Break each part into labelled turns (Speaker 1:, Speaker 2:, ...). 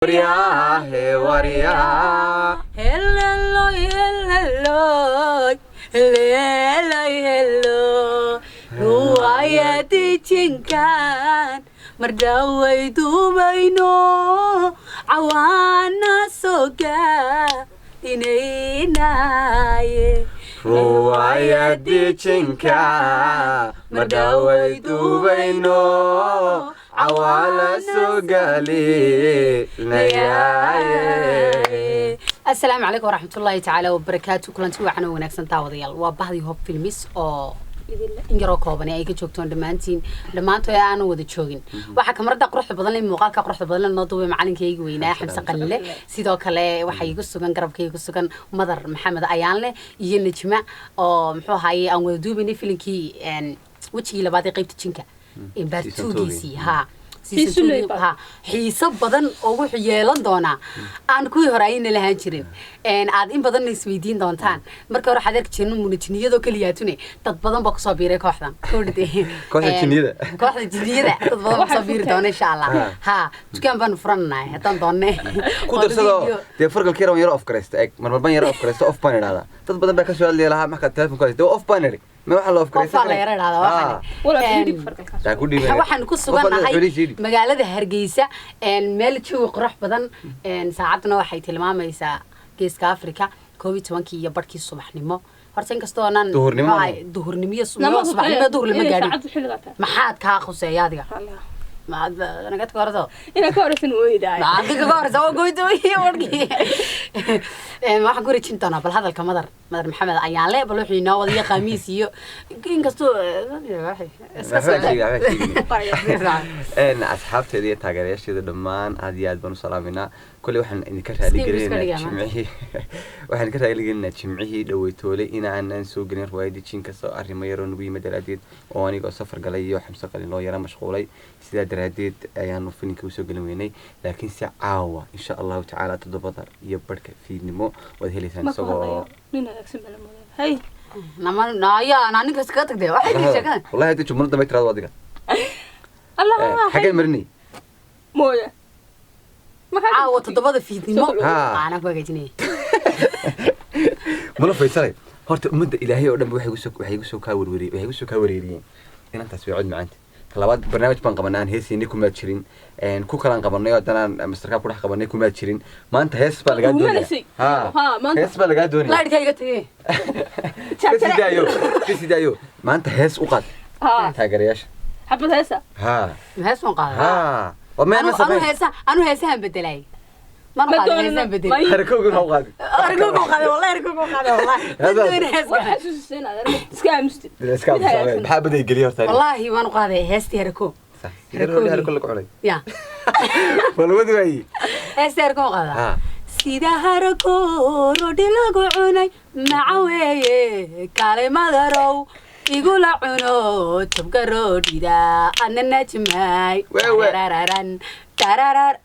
Speaker 1: Waria hello ruwaayadi jinkaan mardaway duubayno cawaana soga inaynaye ruwaayadi jinkaan mardaway duubayno عوالا سوغالي نياي السلام عليكم ورحمة الله تعالى وبركاته كلنتي وعنا وناكسن تاوديال وبهدي هوب فيلميس oo ingaro koobani ay ka joogtoon dhamaantiin dhamaantood aan wada joogin waxa kamarada quruxda badan leh muuqaalka quruxda badan noo duubay macalinkayga weynaa xamse qalile sidoo kale waxa igu sugan garabkayga sugan madar maxamed ayaanle iyo najma oo muxuu ahaayay aan wada duubinay filimkii wajigii labaad ee qaybta jinka in baatuugiisii ها xiiso badan oo wuxuu yeelan doonaa aan ku horayna lahaan jirin aad in badan isweydiin doontaan marka hore xadeer jirno munajiniyado kaliyaatune dad badan ba ku soo biiray kooxdan kooxda jiniyada dad badan ku soo biiri doona insha Allah ha dukaan baan furanahay hadan doonne
Speaker 2: ku darsado de fargalkeero yar of kareysta eg marban yar of kareysta of panelada dad badan ba ka soo leelaha marka telefoonka de of panel ما واحد لو فكرت
Speaker 1: ولا waxaan ku suganahay magaalada Hargeysa meel joog qurux badan saacadna waxay tilmaamaysaa geeska Afrika 12 iyo barkii subaxnimo horta inkastoo aan duhurnimo subaxnimo duhur lama gaadhin maxaad ka khuseeyaa adiga ما أنا قلت كورتو.
Speaker 3: أنا كورت نويدا.
Speaker 1: ما عندك كورت أو قويتو هي ورقي. ما حقول لك أنت أنا بالهذا الكمدر مدر محمد أيان لا بلوح يناوض خميس يو. إن قصتو.
Speaker 2: أنا أصحاب تدي تاجريش تدي دمان عاديات بنو سلامنا كل واحد نكره لجرينا جمعه واحد نكره لجرينا جمعه دويتولي إن عنا نسوق جنر وايد تشين كسر أريميرون وي مدلاديد وأنا قصفر قليل وحمس قليل لو يرى مشغولي سيدا دراديد أيانو فيني كوسو قلويني لكن سعاوة إن شاء الله تعالى تضبطر يبرك في نمو وذي لسان سوا
Speaker 3: لينا أقسم بالله هاي
Speaker 1: نما نايا أنا نيجي سكتك ده واحد يشكل
Speaker 2: والله هذي جملة ما يتراضى وادقة
Speaker 3: الله
Speaker 2: حاجة مرني
Speaker 3: مويا
Speaker 1: عاوة تضبط في نمو أنا بقى جنيه
Speaker 2: ملا فيصل هرت مدة إلهية قدام وحيقصوا كاوريين إن أنت تسوي عد معانت كلابات برنامج بنقبلنا هيس إنكم ما تشرين إن كوكلان قبلنا يودنا مستركاب كله قبلنا يكون ما تشرين ما أنت هيس بالجاد دنيا هيس بالجاد دنيا
Speaker 1: لا دقيقة تيجي
Speaker 2: كيس دايو ما أنت هيس وقت تاجرياش
Speaker 3: حبة هيسة
Speaker 1: هيس وقت
Speaker 2: وما
Speaker 1: أنا هيس هم بدلاي ما نقدر هيس هم بدلاي
Speaker 2: أركوكم هو قادي
Speaker 1: والله أركوكم
Speaker 3: هذا حسوس السنة هذا سكامست
Speaker 2: بحب بدي يقليه ثاني
Speaker 1: والله ما نقدر هيس تهركو
Speaker 2: هركو لك علي
Speaker 1: يا
Speaker 2: والله ما أي
Speaker 1: هيس تهركو قادا سيدا هركو رودي لقوني معوي كلمة درو يقول عنو تبقى رودي دا أنا نجمعي تراراران ترارار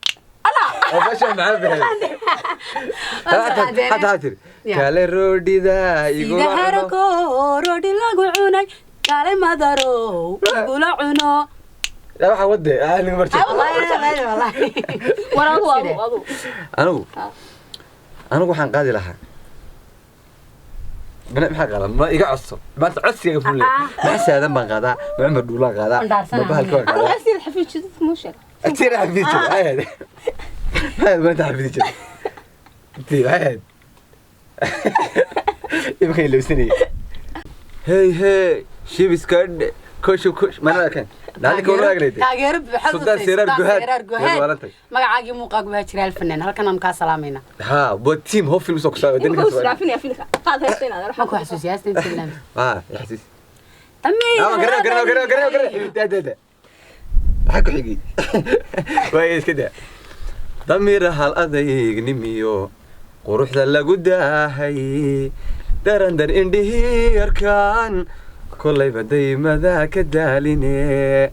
Speaker 1: الله
Speaker 2: أبشر معاه هاتر كله رودي دا
Speaker 1: يقول هركو رودي لقوني كلمة درو يقول عنو
Speaker 2: لا راح أودي أنا مرتي
Speaker 1: والله
Speaker 2: أنا وحن قادي لها بنا محق على ما يقعصوا ما تعصي يقول لي ما سادم بنقادا ما عمر دولا قادا ما بهالكور قادا
Speaker 3: أنا أصير حفيد شذ موشر
Speaker 2: أصير حفيد شذ هاي هاي ما تعرفين شذ أنتي هاي يبغى يلبسني هاي شيء بسكرد كوش ما أنا كان لذلك والله قريت
Speaker 1: تاجر بحظ
Speaker 2: سيرار جهاد
Speaker 1: ما عاجي موقع جهاد شريال الفنان هل كان مكاس سلامينا
Speaker 2: ها بتيم هو فيلم سوق سوا
Speaker 3: دينك سوا عارفين فيلك هذا هستين هذا
Speaker 1: ما كو حسوس يا ستين سلام
Speaker 2: يحسس
Speaker 1: أمي
Speaker 2: قرأ ده حكوا حقي كويس كده ضمير هالأذيق نميو قروح ذا قدا هي درندر إنديه أركان كل بدي ماذا كداليني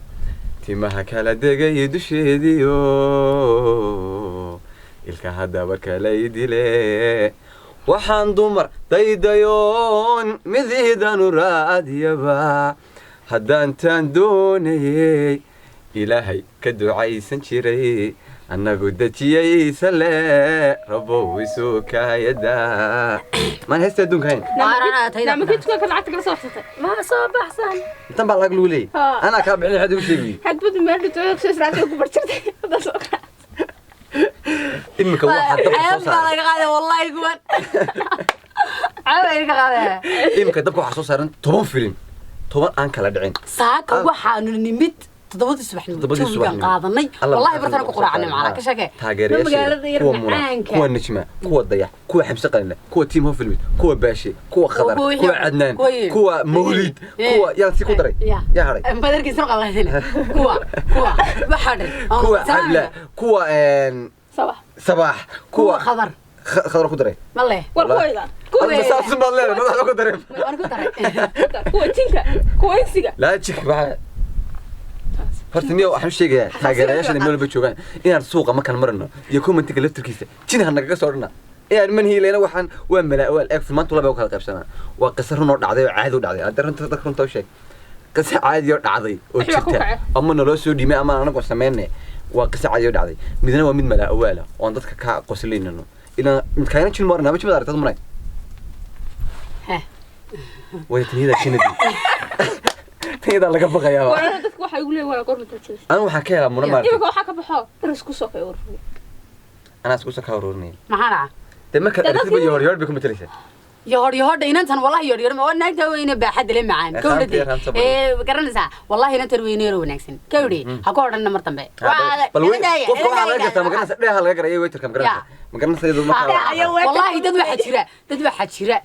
Speaker 2: تيمها كلا دقي دشيديو إلك هذا بركلا يدلي وحن ضمر ديديون مذيدا نراد يبا هدان تندوني إلهي كدعي سنشري annagu dajiyaysa le rabow isu kaayada maan heesta adduunka hayn
Speaker 3: لما كنت كان عاد تقرا صوتك
Speaker 1: ما صوب أحسن
Speaker 2: intan baa lacag lagu leeyay anaa kaa bixin waxaad igu sheegay
Speaker 3: حد بدي ما ادري تقول شو سرعتك كبرت
Speaker 2: iminka waxaa dabka soo
Speaker 1: عيب
Speaker 2: saaran
Speaker 1: بالك هذا والله يقول عيب هذا
Speaker 2: iminka dabka waxaa soo saaran 10 filim 10 aan kala dhicin
Speaker 1: saaka waxaanu nimid todobadii subaxnimo qaadanay wallahi bartana ku quraacnay macna ka shaqee
Speaker 2: taageerayaasha kuwa muna kuwa najma kuwa dayax kuwa xamse qalina kuwa team ho filmid kuwa baashi kuwa khadar kuwa cadnaan kuwa mawlid kuwa yaa si ku daray yaa haray
Speaker 1: badarkiisna qaladina kuwa waxaadhay
Speaker 2: kuwa abla kuwa صباح kuwa khadar ku daray
Speaker 1: malle
Speaker 3: warkooyda
Speaker 2: kuwa saabsan baad leedahay madaxa ku daray
Speaker 1: waan ku daray
Speaker 3: kuwa tinka kuwa insiga
Speaker 2: la jik baa horta niyo waxaan sheegayaa taageerayaasha meel walba joogaan inaan suuqa ma kan marno iyo commentiga laftirkiisa jinaha naga soo dhana ee man hiileena waxaan waa malaawaal eeg filmaantu laba kala qaybsanaa waa qisar runoo dhacday oo caadi u dhacday hadda runta runta sheeg qisar caadi oo dhacday oo jirta ama naloo soo dhimay ama anagu sameynay waa qisar caadi oo dhacday midna waa mid malaawaal oo dadka ka qosleynano ilaa mid kaana jil marna ma jimada aragtad maray way tinida kinadi تيدا laga baqayaa
Speaker 3: wala dadku waxa igu leeyahay wala qorna tajis
Speaker 2: ana waxa ka helaa muna maartay
Speaker 3: iyaga waxa ka baxo daris ku soo kay ururni
Speaker 2: ana isku soo ka ururnay
Speaker 1: maxaa
Speaker 2: de marka aragtida yoor bi kuma talaysa
Speaker 1: yoor inantan wallahi yoor ma wana daweyna baaxad le macaan kawdhadi garanaysa wallahi inantan weyneero wanaagsan kawdhi ha ku odhan mar dambe
Speaker 2: bal way qofka waxa laga gartaa magaranaysa dheeha laga garay way tirkam magaranaysa iyadu ma
Speaker 1: wallahi dad waxa jira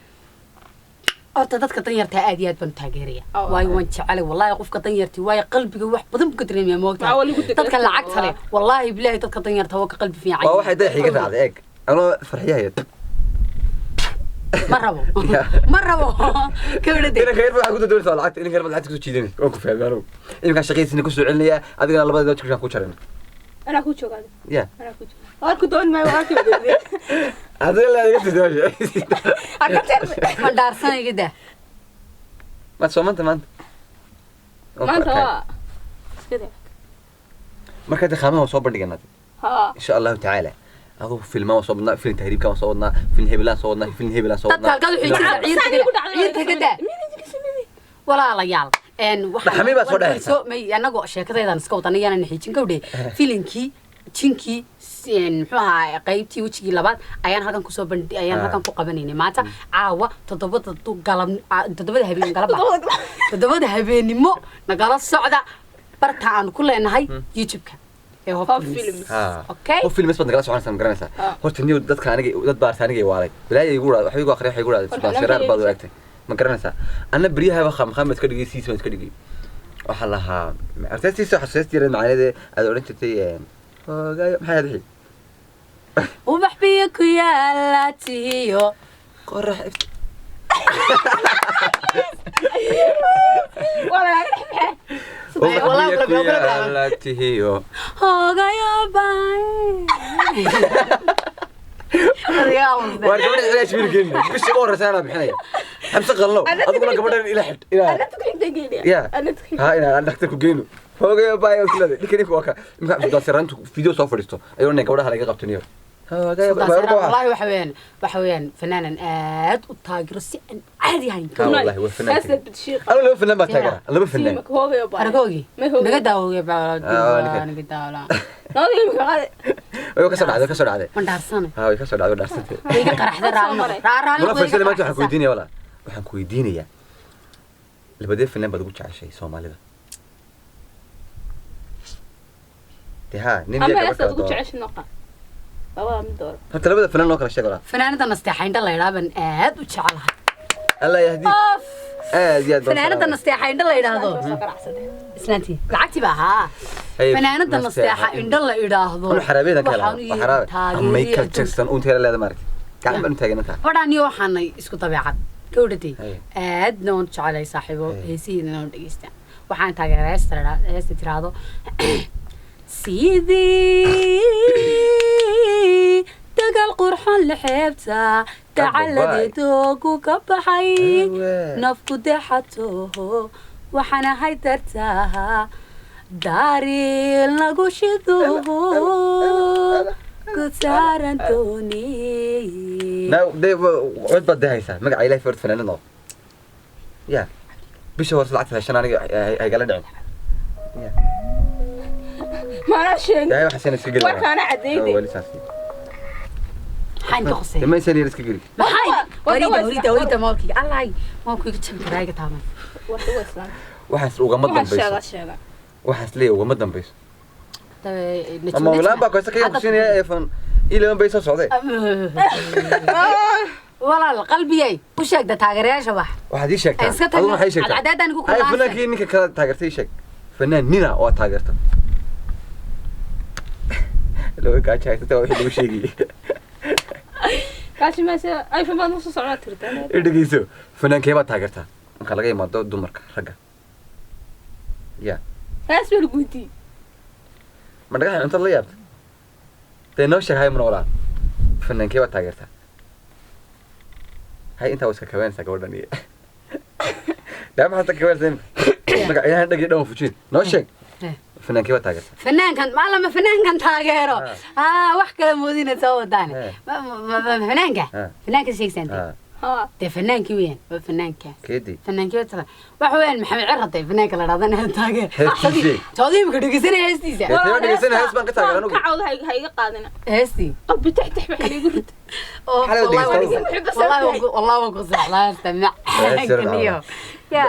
Speaker 1: horta dadka danyarta aad iyo aad baan taageeraya waayo waan jecel wallahi qofka danyarti waayo qalbiga wax badan ka dareemaya moogta dadka lacagta leh wallahi billahi dadka danyarta waa ka qalbi fiican
Speaker 2: waa waxa day xiga raacday eeg ana farxiyahay
Speaker 1: marabo kawdhade
Speaker 2: ina khayr waxa ku dadweysa lacagta ina khayr lacagta ku jiidanay oo ku fahmaano imka shaqaysiina ku soo celinaya adigana labada dadku ku jaran
Speaker 3: ana ku joogaa
Speaker 2: ya
Speaker 3: ana ku joogaa war ku doon ma waa ka waday
Speaker 2: adoo la iga tidaayo
Speaker 1: ma daarsanay gida
Speaker 2: ma soo maanta
Speaker 3: waa iskada
Speaker 2: marka khamaha soo bandhiganaa
Speaker 3: ha
Speaker 2: insha Allah ta'ala adoo filma soo badnaa film tahriibka soo wadnaa film hebela soo wadnaa film hebela soo wadnaa
Speaker 1: dadka ciidka gida walaalayaal
Speaker 2: maxamay baa soo dhaxaysa
Speaker 1: may anagu sheekadaydan iska wadanay yana xijin kawdhe filimkii jinkii muxuu ahaa qaybtii wajigii labaad ayaan halkan ku soo bandhigay ayaan halkan ku qabanaynay maanta caawa todobada habeenimo nagala socda barta aan ku leenahay YouTube-ka ee Hope Films okay
Speaker 2: Hope Films bad nagala soconaysa ma garanaysa horta niyo dadka aniga dad baarta aniga waalay bilaa igu raad waxa igu akhriyo waxa igu raad subaashirar baad u agtay ma garanaysa ana bariyaha waxa maxamed ka dhigaysiis ma ka dhigay waxa lahaa artaystiisa xasuustiisa macnaheedu aad oran jirtay hoogayo maxay hadii
Speaker 1: وبحبي كيا تيو
Speaker 2: قرح والله والله تيو
Speaker 1: هوغايا باي
Speaker 2: وارجع ليش بيرجعني مش قرر سنه بحنيه همسه قلو اقول لك بدل الى حد
Speaker 3: انا تكلم دقيقه
Speaker 2: انا تكلم ها انا دكتور كجينو هوغايا باي كله لكن كوكا ما داسرانت فيديو سو فريستو ايونا gabadha laga qabtaniyo
Speaker 1: والله وحويان فنانا آد وتاجر سئن عادي هاي
Speaker 2: والله هو فنان أنا لو فنان بتاجر أنا بفنان
Speaker 1: أنا كوجي نقدر هو بعد نقدر لا
Speaker 2: أيوة كسر عادي
Speaker 1: من دارسنا
Speaker 2: ها كسر عادي دارسنا
Speaker 1: هيك قرح ذا رال
Speaker 2: ولا فلسفة ما تحكوا ديني ولا وحكوا ديني يا اللي بدي فنان بدو على شيء سومالي ده ها
Speaker 3: نمي أنا أصلا بدو على شيء نقطة
Speaker 2: حتى لو فنان لوكر الشغله
Speaker 1: فنانة نستحين الله يلعبن آد وتشعلها
Speaker 2: الله يهديك زياد
Speaker 1: فنانة نستحين الله يلعبن سنتي لعبتي بها فنانة نستحين الله يلعبن
Speaker 2: كل حرابينا كلام حراب مايكل جاكسون وانت لا مارك كان بنت تاجنتها
Speaker 1: وداني waxaan isku tabiicad kawdhati aad noon jeclay saaxiibo heesiina noon dhageystaan waxaan taageeraystaa tiraado سيدي تقل قرحان لحبتا تعالى دوقو كبحي نفقو دحته وحنا هاي درتها daaril nagu shidubo kusaaran dooni
Speaker 2: now they wad badahaysa magaca ilaahay fort fanaanado ya bisha hor lacagta heshan aniga ay gala dhicin ya
Speaker 3: ما شيء
Speaker 2: يا waxa seen iska gali
Speaker 3: وكان عديدي
Speaker 2: wali saasi
Speaker 1: حين قصي
Speaker 2: ma seen iska gali
Speaker 1: maxay warida maalkii allaay maalkii jamkarayga taaban
Speaker 3: waxa waslan
Speaker 2: waxaas ugama dambayso
Speaker 3: sheega
Speaker 2: waxaas leeyahay ugama dambayso ama wala ba ka sakay kusinaya iPhone ilaa bay soo socday
Speaker 1: walaal qalbiyay u sheegda taageerayaasha wax
Speaker 2: waxaad ii sheegtaa aduna waxay sheegtaa
Speaker 1: cadaadan ku
Speaker 2: ay fanaankii ninka kala taageertay sheeg fanaan nina oo taageerta loo gaajay taa wixii lagu sheegay
Speaker 3: kaashi meesha ay fahmaan soo socdaa tirtaan
Speaker 2: idageyso fanaankee baa taageerta marka laga imaado dumarka ragga ya
Speaker 3: hees bal guudi
Speaker 2: ma dhagaa inta la yaabta noo sheeg hay manoola fanaankee baa taageerta hay inta waska kaweynsa gabadhan iyo daa maxaa kaweynsa magaca ilaahay dhagi dhaw fujin noo sheeg fanaankee baa taageerta
Speaker 1: fanaankan maalama fanaankan taageero wax kala moodina soo wadaan fanaanka sheegsan de fanaanki weyn waa fanaanka
Speaker 2: keedi
Speaker 1: fanaanki wata wax weyn maxamed cirraday fanaanka la raadana taageer toodiimka dhigisanay heestiisa
Speaker 2: heestiisa dhigisanay hees baan ka taageeran ugu
Speaker 3: kacawda hayga qaadina
Speaker 1: heesti
Speaker 3: qalbi taxtax wax liigu rid
Speaker 1: والله وقصة لا استمع يا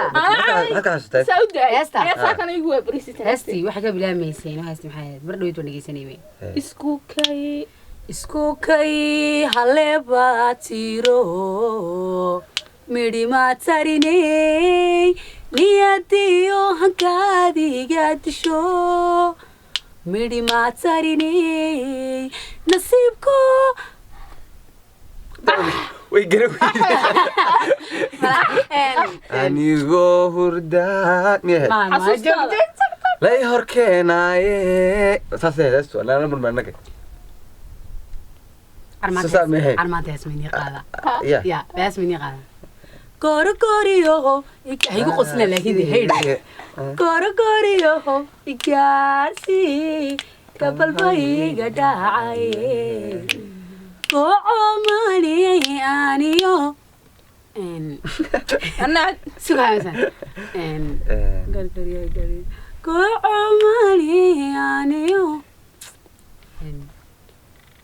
Speaker 2: هكذا
Speaker 3: سعودة هستا كان يقول بريسيت
Speaker 1: هستي وحاجة بلا ميسين هستي محيط بردو يتو نجيسني مين اسكوكاي هالبا تيرو ميدي ما تاريني نياتيو هنكادي قادشو ميدي ما تاريني نصيبكو
Speaker 2: ويقرب anigoo hurdaa la hor keenaaye saasay heesto lana marmarnaka
Speaker 1: armaanta yasmini qaada ya yasmini qaada gorogoriyo haygu qosla laakiin hayda gorogoriyo igaasi kabalbayga dhacay go'omani aniyo أنا سوها مثلا قال كومالي أنيو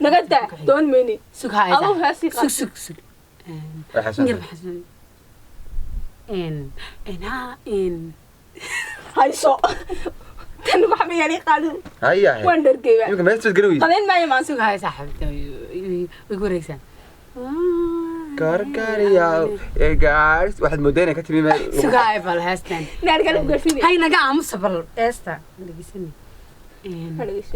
Speaker 3: نقدر دون مني
Speaker 1: سوها
Speaker 3: الله هاسي
Speaker 1: سوك نجرب حسن إن
Speaker 3: هاي صو كانوا محمي يعني قالوا
Speaker 2: هيا
Speaker 3: وندر كيف
Speaker 2: يمكن ما يستقروي
Speaker 3: قلنا ما يمان
Speaker 1: سوها يا صاحب ويقول ريسان
Speaker 2: كاركاريا جارس واحد مدينة كتبي ما
Speaker 1: سوغاي بالهستن
Speaker 3: نرجع نقول
Speaker 1: هاي نجا مصبر استا لقيسني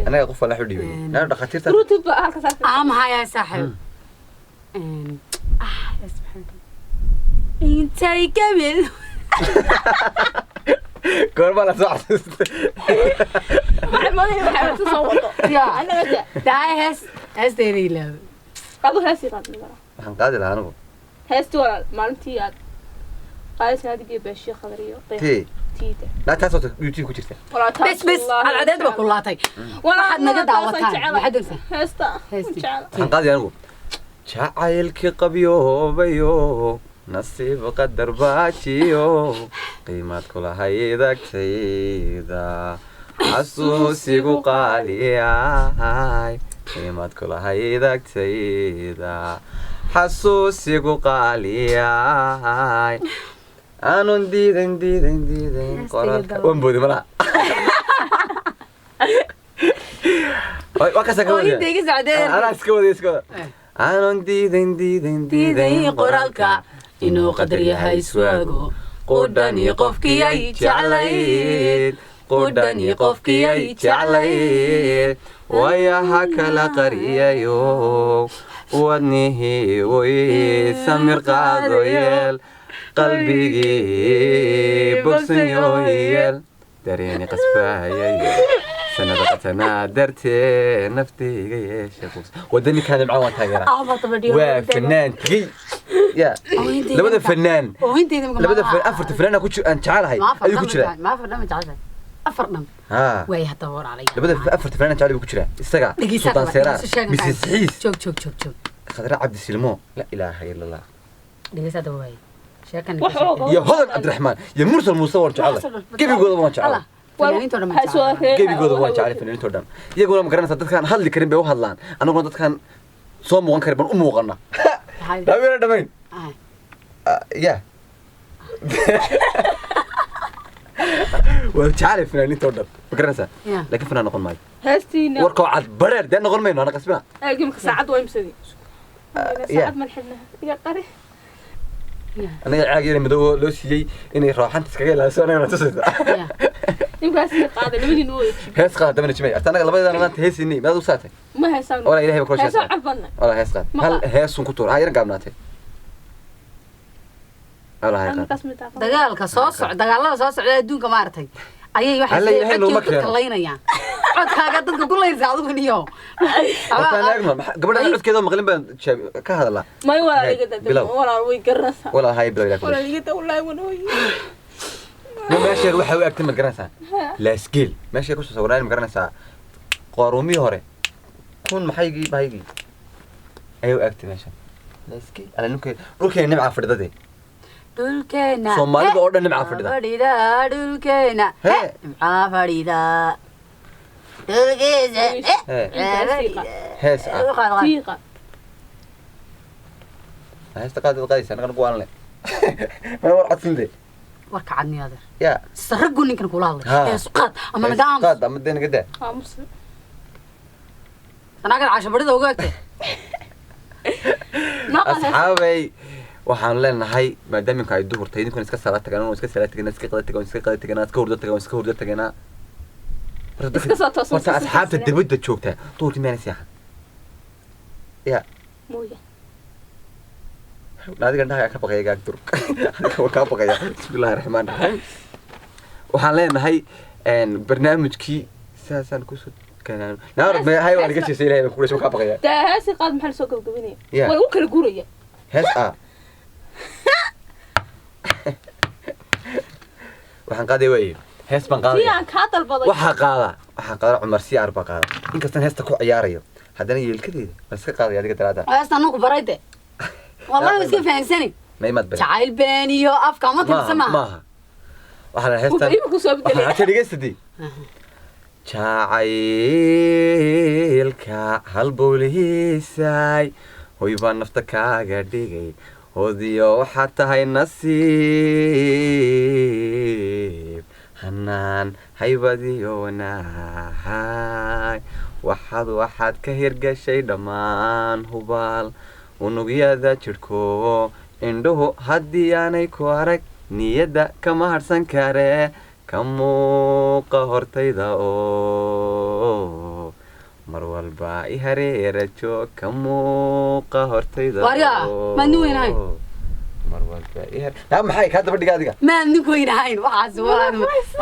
Speaker 2: أنا أقف ولا حدي بيني أنا دخلت
Speaker 3: روتو بقى هكذا
Speaker 1: هاي يا صاحب يا سبحان الله انت قبل
Speaker 2: كوربالا صح
Speaker 3: ما أنا تصوّته
Speaker 1: يا أنا ده هس تري لا
Speaker 3: قالوا هاسي قادني
Speaker 2: waxaan qaadi lahaa anigu
Speaker 3: heestu walaal maalintii aad qaadaysa adigii beeshiyo khadariyo tiita
Speaker 2: la taasoo youtube ku jirta
Speaker 1: bes alcadeed baa kulaatay waxaad naga daawataan maxaad dirtaa
Speaker 3: heesta
Speaker 2: waxaan qaadi anigu jacaylkii qabyoobayo nasiib qadar baajiyo qiimaad kulahayd agtayda xasuusigu qaaliyahay qiimaad kulahayd agtayda xasuusigu qaaliyahay aanun diidan qoraalka wanboodi malaha waa kasa ka anaa iska wada aanun diidan
Speaker 1: qoraalka inuu qadar yahay iswaago qudhani qofkiyay jeclayd qudhani qofkiyay jeclayd wayaha kala qariyayo wadnihii way samir qaado yeel qalbigii bogsanyo yeel dareeni qasbaayayo sanada qatanaa dartee naftayga yeesha wadani kaada macaan waan taageeraa waa fanaan tegey ya labada fanaan afarta fanaan aan jecelahay ayuu ku jiraa أفرنا
Speaker 2: ها
Speaker 1: وهي هتدور علي
Speaker 2: لبدا أفرت فنان جعلي بكجرا استقع سلطان سيراس مسيس حيس
Speaker 1: شوف
Speaker 2: خضراء عبد السلمون لا إله إلا الله
Speaker 1: دقيقة هذا هو شاكن
Speaker 2: يا هذا عبد الرحمن يا مرسل مصور جعله كيف يقول ما جعله كيف يقول ما جعله فنانين تودم يقول ما قرنا dadkan hadli karin bay u hadlaan anaguna dadkan soo muuqan karin baan u muuqana daawira dhameyn ya وجعل فنانين تودم بقرنسا لكن فنان نقول ماي
Speaker 3: هاستينا
Speaker 2: وركو عاد برر ده نقول مين انا قسمنا
Speaker 3: اجي ساعد وين مسدي ساعد ما لحدنا يا قري
Speaker 2: انا عاقي مدو لو سيي اني روحان تسكاga la soo neena tusayda
Speaker 3: imkaas qaad labadii noo
Speaker 2: hees qaad dabana jimay anaga labadana maanta heesini maad u saatay
Speaker 3: ma heesan
Speaker 2: wala ilaahay ku
Speaker 3: heesan cabana
Speaker 2: wala hees qaad hal heesun ku tuur ayar gaabnaatay wala hees
Speaker 1: dagaalka soo socda dagaalada soo socda adduunka ma artay ayay waxay kalaynayaan codkaaga dadka ku leeysa adigu niyo
Speaker 2: taanaagno gabadha codkeeda maqlin baan ka hadalaa
Speaker 3: may wala iga dad wala way garnasa
Speaker 2: wala hay bilaa ilaa
Speaker 3: wala iga taa wallahi wanooy
Speaker 2: meesha waxa uu agtay ma garanaysaa la skill meesha ku soo sawiraan ma garanaysaa qoroomi hore kun maxaygi ayuu agtay meesha la skill ala ninka dhulkeen nimca fadhidade
Speaker 1: dhulkeena
Speaker 2: Soomaalida oo dhan nimca fadhida
Speaker 1: dhulkeena nimca fadhida dhulkeena
Speaker 2: hees
Speaker 3: fiiqa
Speaker 2: hees qaad qaadaysa anaga ku aan leh ma war cadfinde
Speaker 1: warka cadni adeer
Speaker 2: ya
Speaker 1: sargu ninkan kula hadlay hees qaad ama naga aamus
Speaker 2: qaad ama deena gada
Speaker 3: aamus
Speaker 1: anaga cashabarida uga agtay
Speaker 2: asxaabay waxaan leenahay maadaama ay duhurtay idinku iska salaad tagaan oo iska salaad tagaan iska qada tagaan iska hurdo tagaan horta asxaabta dibadda joogta duhurtii meel seexan ya
Speaker 3: mooya
Speaker 2: adiga dhahay ka baqay gaag dur adiga ka baqaya bismillaahir rahmaanir rahiim waxaan leenahay barnaamijkii saasan ku soo kanaan naar ma hay waan iga jeesay ilaahay ku soo ka baqaya
Speaker 3: taasi qaad maxal soo gabagabinay way u kala guuraya
Speaker 2: hees waxaan qaaday way hees baan qaaday
Speaker 3: fiican ka dalbaday
Speaker 2: waxaan qaaday Umar Siyaar baa qaaday inkastoo heesta ku ciyaarayo haddana yeelkadeeda bal iska qaaday adiga daraada
Speaker 1: heesta anu ku barayde wallahi iska fahansani
Speaker 2: maymad bal
Speaker 1: jacayl beeniyo afka ma tirsama
Speaker 2: waxaan heesta waxaan ka dhigaysadii jacaylka halbowlihiisay hoy baan nafta kaaga dhigay hodiyo waxaad tahay nasiib hanaan haybadiyo wanahay waxaad ka hirgashay dhammaan hubaal unugyada jidhko indhuhu haddii aanay ku arag niyadda kama harsan kare ka muuqa hortayda oo mar walba i hareera joog ka muuqa hortayda
Speaker 1: warya ma nin weynahay
Speaker 2: mar walba i har yaa maxay ka daba dhiga adiga
Speaker 1: ma nin weynahay waxaas waa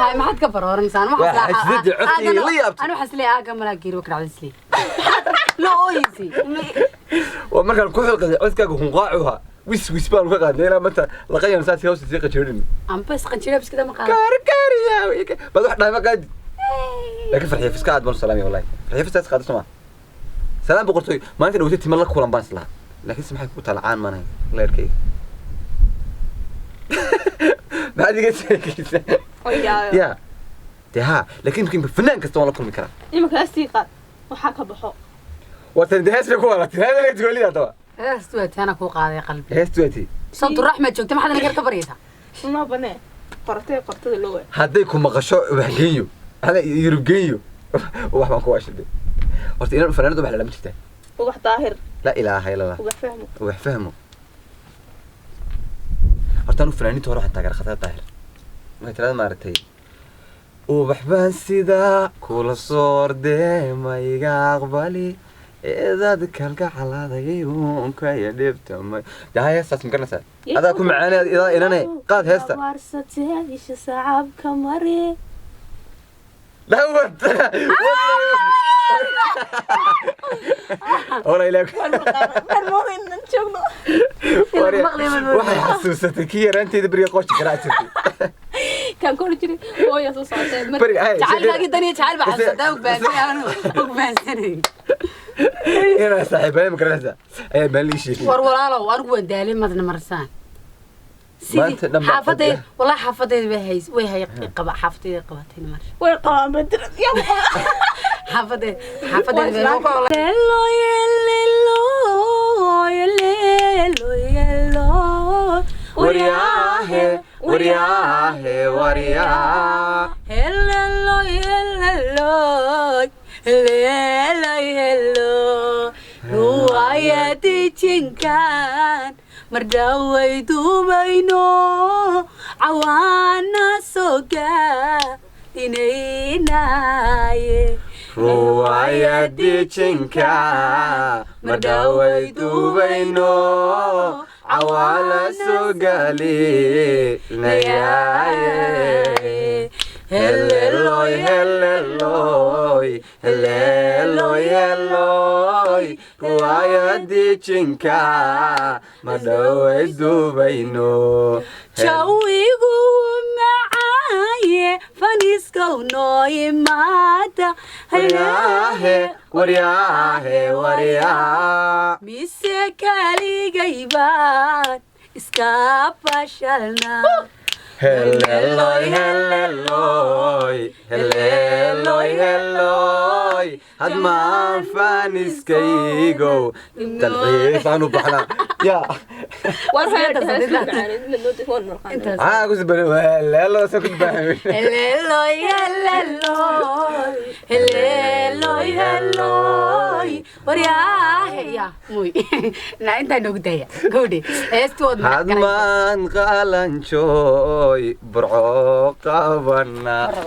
Speaker 1: hay maxad ka barooranaysan waxaas anu xaslay aaga mala giiro ka dhacday la ooyisi
Speaker 2: oo markaan ku xilqaday codkaaga hunqaacuha wis baan ka qaadnay manta la qayan saasi hoos si qajirin
Speaker 1: am bas qanjira bas kada ma qaad
Speaker 2: karkariya bad wax dhaama qaad laakiin farxiyo fiska aad baan salaamay wallahi farxiyo fiska qaad soma salaam boqortooy maanta dhawtay timal la kulan baan islaa laakiin maxay ku talacaan manay leerkay بعد كده يا تها لكن يمكن فنان كستون لا كل كلام
Speaker 3: يمكن استيقاظ وحا كبخو
Speaker 2: وتندهس لك ولا هذا اللي تقولي هذا
Speaker 1: استويت انا كو قاضي قلبي
Speaker 2: استويتي
Speaker 1: صوت الرحمه جوجت ما حدا نقدر كبريتها
Speaker 3: ما بني قرتي لو
Speaker 2: هديكم مقشو وحجيو هذا يرجيو wax baan ku waashiday horta inaan fanaanadu wax la lama jirtaa
Speaker 3: wax daahir
Speaker 2: la ilaaha illa allah wax fahmo horta anu fanaaniinta hore waxaan taageer khatar daahir ma tirada maartay oo waxbaan sida kula soordee ma iga aqbali eedad kalka xalaaday uun ka yadhibta ma daaya saas ma garanaysaa adaa ku macaanay inanay qaad heesta
Speaker 3: warsatay isha saacab kamari
Speaker 2: لا ورد ولا إلهك
Speaker 3: المهم نشوفه
Speaker 2: waxay xasuusatay kii yaraanteeda bariga qoosha garaacay
Speaker 3: كان كل شيء هو يا صوصات
Speaker 1: تعال باقي الدنيا تعال بحب صدق باسني
Speaker 2: انا صاحبي مكرهته اي بالي شيء
Speaker 1: ورولاله وارغو دالي مدن مرسان سيدي حافظي والله حافظي بهيس وهي قبا حافظي قباتين مر
Speaker 3: ويقام بدر يا
Speaker 1: حافظي ليلو يلو
Speaker 2: ورياه
Speaker 1: هلو روايتي جنكان مرداوي دوبينو عوانا سوقا دينيناي
Speaker 2: روايتي جنكان مرداوي دوبينو عوانا سوقا لي نياي هللوي روايتي جنكان مرداوي دوبينو
Speaker 1: جويغو معاي فانيسكو نوي ماتا
Speaker 2: ورياه
Speaker 1: مسكالي جايبان اسكاباشلنا
Speaker 2: هللوي هدمان فانيسكيغو تلقيف عنو بحنا يا قلت بلو هللو سكت بحمي
Speaker 1: هللوي ورياه يا موي لا انت نقدية قولي استود
Speaker 2: هدمان قالنشوي برعو قابنا